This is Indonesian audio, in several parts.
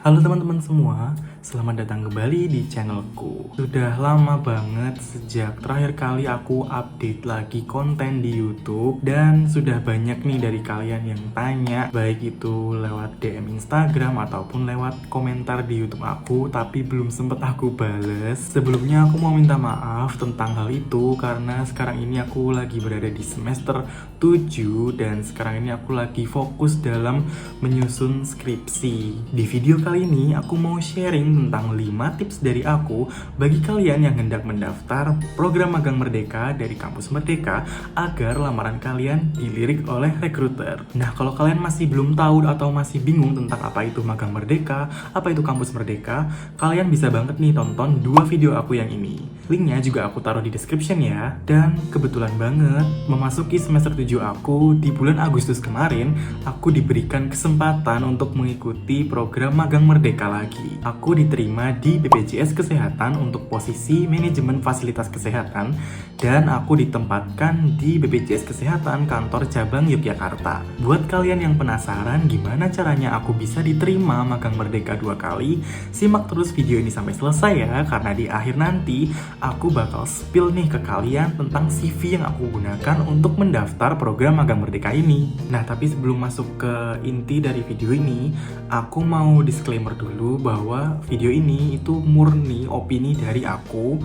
Halo teman-teman semua, selamat datang kembali di channelku. Sudah lama banget sejak terakhir kali aku update lagi konten di YouTube. Dan sudah banyak nih dari kalian yang tanya, baik itu lewat DM Instagram ataupun lewat komentar di YouTube aku, tapi belum sempet aku bales. Sebelumnya aku mau minta maaf tentang hal itu, karena sekarang ini aku lagi berada di semester 7 dan sekarang ini aku lagi fokus dalam menyusun skripsi. Di video kali ini aku mau sharing tentang 5 tips dari aku bagi kalian yang hendak mendaftar program magang Merdeka dari Kampus Merdeka agar lamaran kalian dilirik oleh rekruter. Nah, kalau kalian masih belum tahu atau masih bingung tentang apa itu magang Merdeka, apa itu Kampus Merdeka, kalian bisa banget nih tonton 2 video aku yang ini. Linknya juga aku taruh di description ya. Dan kebetulan banget memasuki semester 7 aku di bulan Agustus kemarin, aku diberikan kesempatan untuk mengikuti program magang Merdeka lagi. Aku diterima di BPJS Kesehatan untuk posisi manajemen fasilitas kesehatan dan aku ditempatkan di BPJS Kesehatan kantor cabang Yogyakarta. Buat kalian yang penasaran gimana caranya aku bisa diterima magang Merdeka 2 kali, simak terus video ini sampai selesai ya, karena di akhir nanti aku bakal spill nih ke kalian tentang CV yang aku gunakan untuk mendaftar program magang Merdeka ini. Nah, tapi sebelum masuk ke inti dari video ini, aku mau disclaimer dulu bahwa video ini itu murni opini dari aku.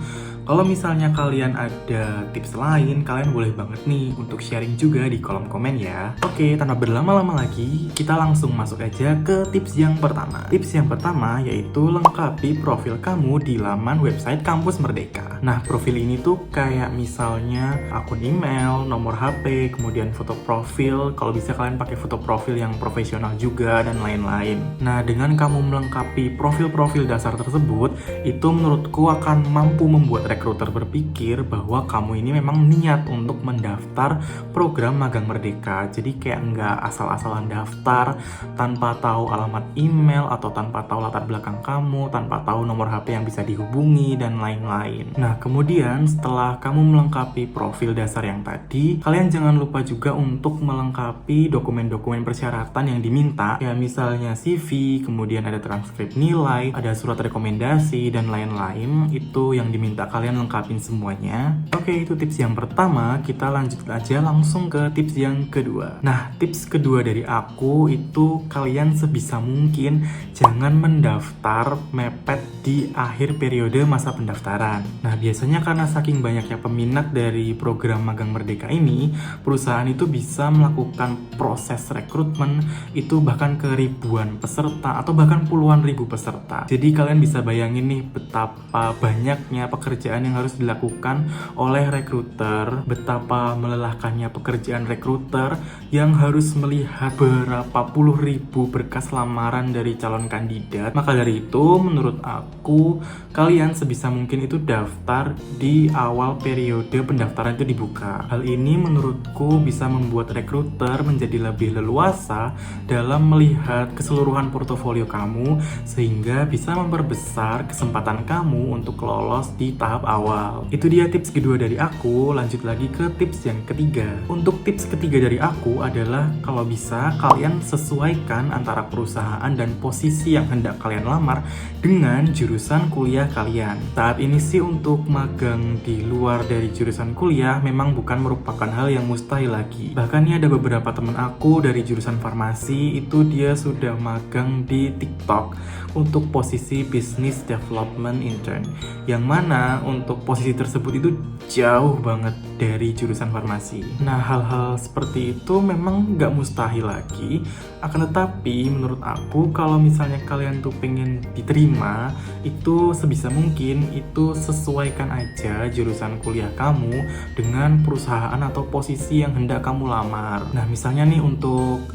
Kalau misalnya kalian ada tips lain, kalian boleh banget nih untuk sharing juga di kolom komen ya. Oke, tanpa berlama-lama lagi, kita langsung masuk aja ke tips yang pertama. Tips yang pertama yaitu lengkapi profil kamu di laman website Kampus Merdeka. Nah, profil ini tuh kayak misalnya akun email, nomor HP, kemudian foto profil. Kalau bisa kalian pakai foto profil yang profesional juga dan lain-lain. Nah, dengan kamu melengkapi profil-profil dasar tersebut, itu menurutku akan mampu membuat rekruter berpikir bahwa kamu ini memang niat untuk mendaftar program magang Merdeka. Jadi kayak nggak asal-asalan daftar tanpa tahu alamat email atau tanpa tahu latar belakang kamu, tanpa tahu nomor HP yang bisa dihubungi dan lain-lain. Nah, kemudian setelah kamu melengkapi profil dasar yang tadi, kalian jangan lupa juga untuk melengkapi dokumen-dokumen persyaratan yang diminta, ya misalnya CV, kemudian ada transkrip nilai, ada surat rekomendasi dan lain-lain. Itu yang diminta kalian lengkapin semuanya. Oke, itu tips yang pertama. Kita lanjut aja langsung ke tips yang kedua. Nah, tips kedua dari aku itu kalian sebisa mungkin jangan mendaftar mepet di akhir periode masa pendaftaran. Nah, biasanya karena saking banyaknya peminat dari program magang Merdeka ini, perusahaan itu bisa melakukan proses rekrutmen itu bahkan ke ribuan peserta atau bahkan puluhan ribu peserta. Jadi kalian bisa bayangin nih betapa banyaknya pekerjaan yang harus dilakukan oleh rekruter, betapa melelahkannya pekerjaan rekruter yang harus melihat berapa puluh ribu berkas lamaran dari calon kandidat. Maka dari itu, menurut aku, kalian sebisa mungkin itu daftar di awal periode pendaftaran itu dibuka. Hal ini menurutku bisa membuat rekruter menjadi lebih leluasa dalam melihat keseluruhan portofolio kamu, sehingga bisa memperbesar kesempatan kamu untuk lolos di tahap awal. Itu dia tips kedua dari aku. Lanjut lagi ke tips yang ketiga. Untuk tips ketiga dari aku adalah kalau bisa kalian sesuaikan antara perusahaan dan posisi yang hendak kalian lamar dengan jurusan kuliah kalian. Saat ini sih untuk magang di luar dari jurusan kuliah memang bukan merupakan hal yang mustahil lagi. Bahkan nih ada beberapa teman aku dari jurusan farmasi itu dia sudah magang di TikTok untuk posisi business development intern, yang mana untuk posisi tersebut itu jauh banget dari jurusan farmasi. Nah, hal-hal seperti itu memang nggak mustahil lagi. Akan tetapi menurut aku kalau misalnya kalian tuh pengen diterima, itu sebisa mungkin itu sesuaikan aja jurusan kuliah kamu dengan perusahaan atau posisi yang hendak kamu lamar. Nah, misalnya nih untuk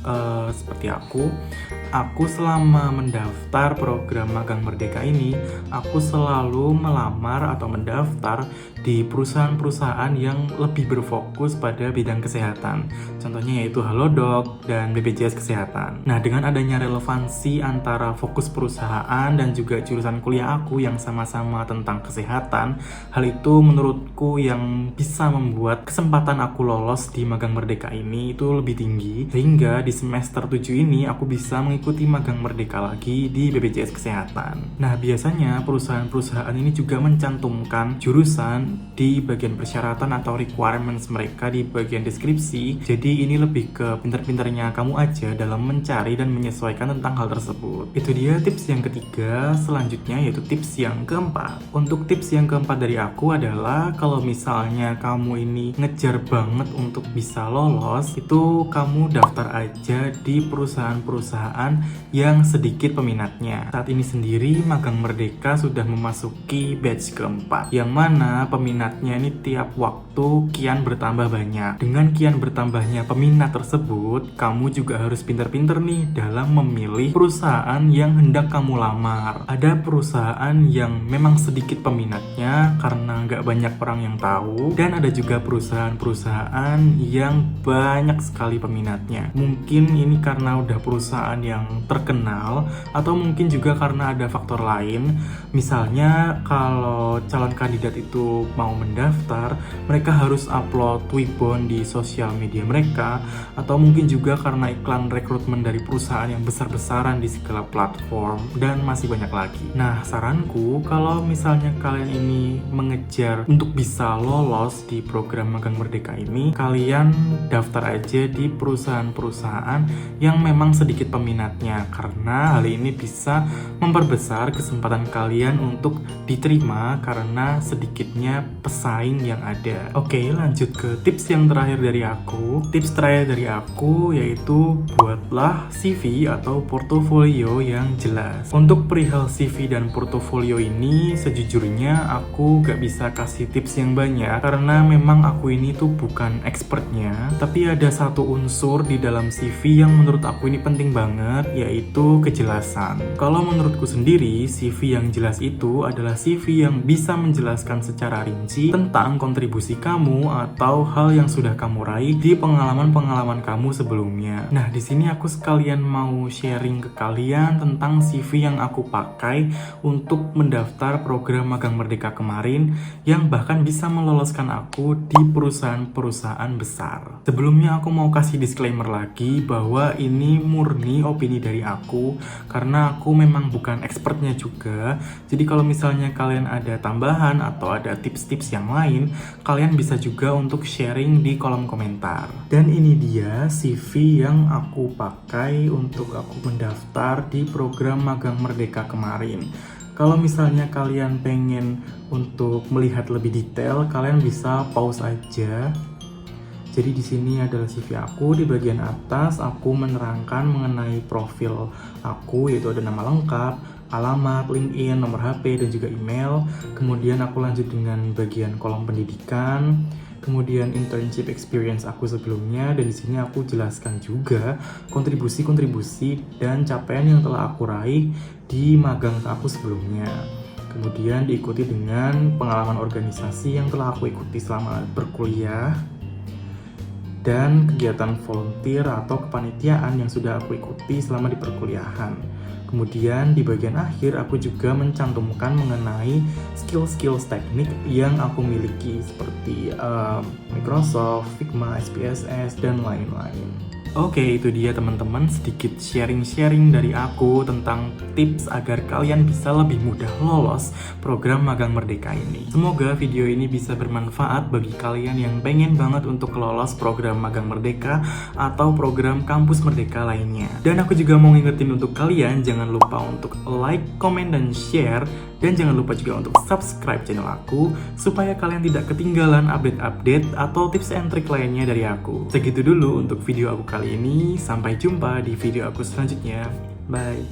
seperti aku selama mendaftar program magang Merdeka ini, aku selalu melamar atau mendaftar di perusahaan-perusahaan yang lebih berfokus pada bidang kesehatan. Contohnya yaitu Halodoc dan BPJS Kesehatan. Nah, dengan adanya relevansi antara fokus perusahaan dan juga jurusan kuliah aku yang sama-sama tentang kesehatan, hal itu menurutku yang bisa membuat kesempatan aku lolos di Magang Merdeka ini itu lebih tinggi, sehingga di semester 7 ini aku bisa mengikuti Magang Merdeka lagi di BPJS Kesehatan. Nah, biasanya perusahaan-perusahaan ini juga mencantumkan jurusan di bagian persyaratan atau requirements mereka di bagian deskripsi. Jadi ini lebih ke pintar-pintarnya kamu aja dalam mencari dan menyesuaikan tentang hal tersebut. Itu dia tips yang ketiga. Selanjutnya yaitu tips yang keempat. Untuk tips yang keempat dari aku adalah kalau misalnya kamu ini ngejar banget untuk bisa lolos, itu kamu daftar aja di perusahaan-perusahaan yang sedikit peminatnya. Saat ini sendiri Magang Merdeka sudah memasuki batch keempat, yang mana peminatnya ini tiap waktu kian bertambah banyak. Dengan kian bertambahnya peminat tersebut, kamu juga harus pintar-pintar nih dalam memilih perusahaan yang hendak kamu lamar. Ada perusahaan yang memang sedikit peminatnya karena nggak banyak orang yang tahu, dan ada juga perusahaan-perusahaan yang banyak sekali peminatnya. Mungkin ini karena udah perusahaan yang terkenal, atau mungkin juga karena ada faktor lain. Misalnya kalau calon kandidat itu mau mendaftar, mereka harus upload Twibbon di sosial media mereka, atau mungkin juga karena iklan rekrutmen dari perusahaan yang besar-besaran di segala platform, dan masih banyak lagi. Nah, saranku kalau misalnya kalian ini mengejar untuk bisa lolos di program Magang Merdeka ini, kalian daftar aja di perusahaan-perusahaan yang memang sedikit peminatnya, karena hal ini bisa memperbesar kesempatan kalian untuk diterima karena sedikitnya pesaing yang ada. Oke, lanjut ke tips yang terakhir dari aku. Tips terakhir dari aku yaitu buatlah CV atau portofolio yang jelas. Untuk perihal CV dan portofolio ini, sejujurnya aku gak bisa kasih tips yang banyak karena memang aku ini tuh bukan expertnya. Tapi ada satu unsur di dalam CV yang menurut aku ini penting banget, yaitu kejelasan. Kalau menurutku sendiri, CV yang jelas itu adalah CV yang bisa menjelaskan secara rinci tentang kontribusi kamu atau hal yang sudah kamu raih di pengalaman-pengalaman kamu sebelumnya. Nah, di sini aku sekalian mau sharing ke kalian tentang CV yang aku pakai untuk mendaftar program Magang Merdeka kemarin, yang bahkan bisa meloloskan aku di perusahaan-perusahaan besar. Sebelumnya aku mau kasih disclaimer lagi bahwa ini murni opini dari aku, karena aku memang bukan expertnya juga. Jadi kalau misalnya kalian ada tambahan atau ada tips-tips yang lain, kalian bisa juga untuk sharing di kolom komentar. Dan ini dia CV yang aku pakai untuk aku mendaftar di program Magang Merdeka kemarin. Kalau misalnya kalian pengen untuk melihat lebih detail, kalian bisa pause aja. Jadi di sini adalah CV aku. Di bagian atas aku menerangkan mengenai profil aku, yaitu ada nama lengkap, alamat, LinkedIn, nomor HP, dan juga email. Kemudian aku lanjut dengan bagian kolom pendidikan, kemudian internship experience aku sebelumnya, dan di sini aku jelaskan juga kontribusi-kontribusi dan capaian yang telah aku raih di magang aku sebelumnya. Kemudian diikuti dengan pengalaman organisasi yang telah aku ikuti selama berkuliah, dan kegiatan volunteer atau kepanitiaan yang sudah aku ikuti selama di perkuliahan. Kemudian di bagian akhir aku juga mencantumkan mengenai skill-skill teknik yang aku miliki seperti Microsoft, Figma, SPSS, dan lain-lain. Oke, itu dia teman-teman, sedikit sharing-sharing dari aku tentang tips agar kalian bisa lebih mudah lolos program Magang Merdeka ini. Semoga video ini bisa bermanfaat bagi kalian yang pengen banget untuk lolos program Magang Merdeka atau program Kampus Merdeka lainnya. Dan aku juga mau ngingetin untuk kalian, jangan lupa untuk like, comment, dan share. Dan jangan lupa juga untuk subscribe channel aku supaya kalian tidak ketinggalan update-update atau tips and trik lainnya dari aku. Segitu dulu untuk video aku kali ini. Sampai jumpa di video aku selanjutnya. Bye.